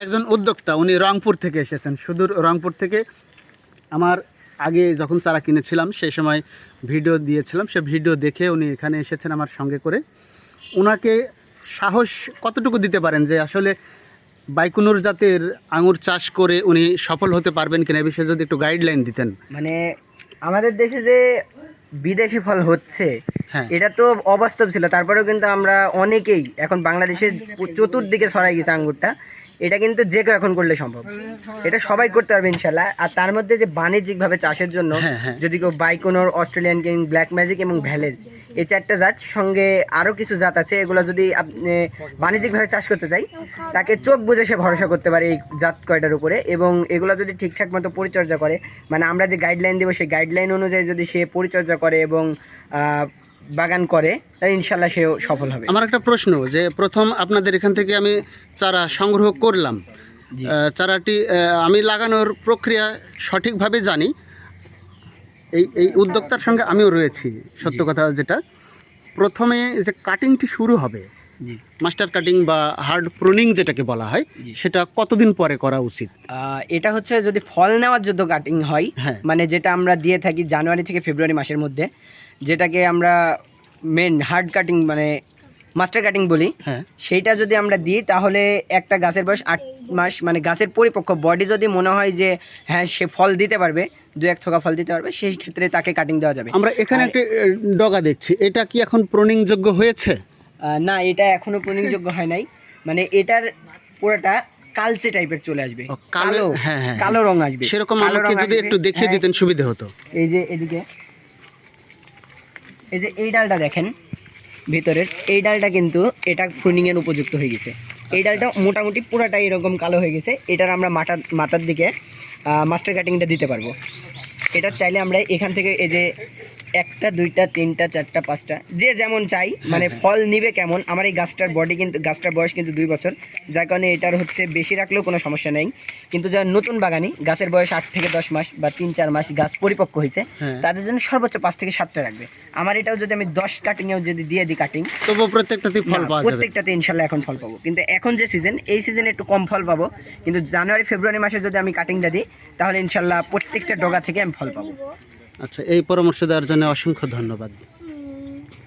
একজন উদ্যোক্তা, উনি রংপুর থেকে এসেছেন, সুদূর রংপুর থেকে। আমার আগে যখন চারা কিনেছিলাম সেই সময় ভিডিও দিয়েছিলাম, সে ভিডিও দেখে উনি এখানে এসেছেন আমার সঙ্গে করে। ওনাকে সাহস কতটুকু দিতে পারেন যে আসলে বাইকুনুর জাতের আঙুর চাষ করে উনি সফল হতে পারবেন কিনা, এই বিষয়ে যদি একটু গাইডলাইন দিতেন। মানে আমাদের দেশে যে বিদেশি ফল হচ্ছে, হ্যাঁ, এটা তো অবাস্তব ছিল। তারপরেও কিন্তু আমরা অনেকেই এখন বাংলাদেশের চতুর্দিকে ছড়াই গেছে আঙ্গুরটা। এটা কিন্তু যে কেউ এখন করলে সম্ভব, এটা সবাই করতে পারবে ইনশাল্লাহ। আর তার মধ্যে যে বাণিজ্যিকভাবে চাষের জন্য হ্যাঁ, হ্যাঁ। যদি কেউ বাইকোনর, অস্ট্রেলিয়ান কিং, ব্ল্যাক ম্যাজিক এবং ভ্যালেজ, এই চারটা জাত সঙ্গে আরও কিছু জাত আছে, এগুলো যদি আপনি বাণিজ্যিকভাবে চাষ করতে চাই, তাকে চোখ বুঝে সে ভরসা করতে পারে এই জাত কয়টার উপরে। এবং এগুলো যদি ঠিকঠাক মতো পরিচর্যা করে, মানে আমরা যে গাইডলাইন দেবো সেই গাইডলাইন অনুযায়ী যদি সে পরিচর্যা করে এবং বাগান করে, তাহলে ইনশাল্লাহ সেও সফল হবে। আমার একটা প্রশ্ন, যে প্রথম আপনাদের এখান থেকে আমি চারা সংগ্রহ করলাম, চারাটি আমি লাগানোর প্রক্রিয়া সঠিকভাবে জানি। এই উদ্যোক্তার সঙ্গে আমিও রয়েছি। সত্য কথা যেটা, প্রথমে যে কাটিংটি শুরু হবে, মাস্টার কাটিং বা হার্ড প্রুনিং যেটাকে বলা হয়, সেটা কতদিন পরে করা উচিত? এটা হচ্ছে যদি ফল নেওয়ার জন্য কাটিং হয়, হ্যাঁ, মানে যেটা আমরা দিয়ে থাকি জানুয়ারি থেকে ফেব্রুয়ারি মাসের মধ্যে, যেটাকে আমরা মেন হার্ড কাটিং মানে মাস্টার কাটিং বলি, হ্যাঁ। সেইটা যদি আমরা দিই তাহলে একটা গাছের বয়স 8 মাস, মানে গাছের পরিপক্ক বডি যদি মনে হয় যে হ্যাঁ সে ফল দিতে পারবে, 2-1 থোকা ফল দিতে পারবে, সেই ক্ষেত্রে তাকে কাটিং দেওয়া যাবে। আমরা এখানে একটা ডগা দেখছি, এটা কি এখন প্রুনিং যোগ্য হয়েছে? না, এটা এখনো প্রুনিংযোগ্য হয় নাই। মানে এটার পুরোটা কালচে টাইপের চলে আসবে, কালো, হ্যাঁ, হ্যাঁ, কালো রং আসবে। সেরকম কালো আমাকে রং যদি আসবে, একটু দেখিয়ে হ্যাঁ। দিতেন সুবিধা হতো। এই যে এদিকে এই যে এই ডালটা দেখেন ভিতরের, এই ডালটা কিন্তু এটা প্রুনিংয়ের উপযুক্ত হয়ে গেছে। এই ডালটা মোটামুটি পুরাটাই এরকম কালো হয়ে গেছে। এটার আমরা মাথার দিকে মাস্টার কাটিংটা দিতে পারবো। এটা চাইলে আমরা এখান থেকে এই যে 1টা 2টা 3টা 4টা 5টা যে যেমন চাই, মানে ফল নিবে কেমন। আমার এই গাছটার বডি কিন্তু, গাছটার বয়স কিন্তু 2 বছর, যার কারণে এটার হচ্ছে বেশি রাখলেও কোনো সমস্যা নেই। কিন্তু যারা নতুন বাগানি, গাছের বয়স 8 থেকে 10 মাস বা 3-4 মাস গাছ পরিপক্ক হয়েছে, তাদের জন্য সর্বোচ্চ 5 থেকে 7টা রাখবে। আমার এটাও যদি আমি 10 কাটিংয়েও যদি দিয়ে দিই কাটিং, তবু প্রত্যেকটাতেই ফল পাওয়া যাবে? প্রত্যেকটাতে ইনশাল্লাহ এখন ফল পাবো। কিন্তু এখন যে সিজন, এই সিজনে একটু কম ফল পাবো। কিন্তু জানুয়ারি ফেব্রুয়ারি মাসে যদি আমি কাটিংটা দিই, তাহলে ইনশাল্লাহ প্রত্যেকটা ডগা থেকে আমি ফল পাবো। আচ্ছা, এই পরামর্শ দেওয়ার জন্য অসংখ্য ধন্যবাদ।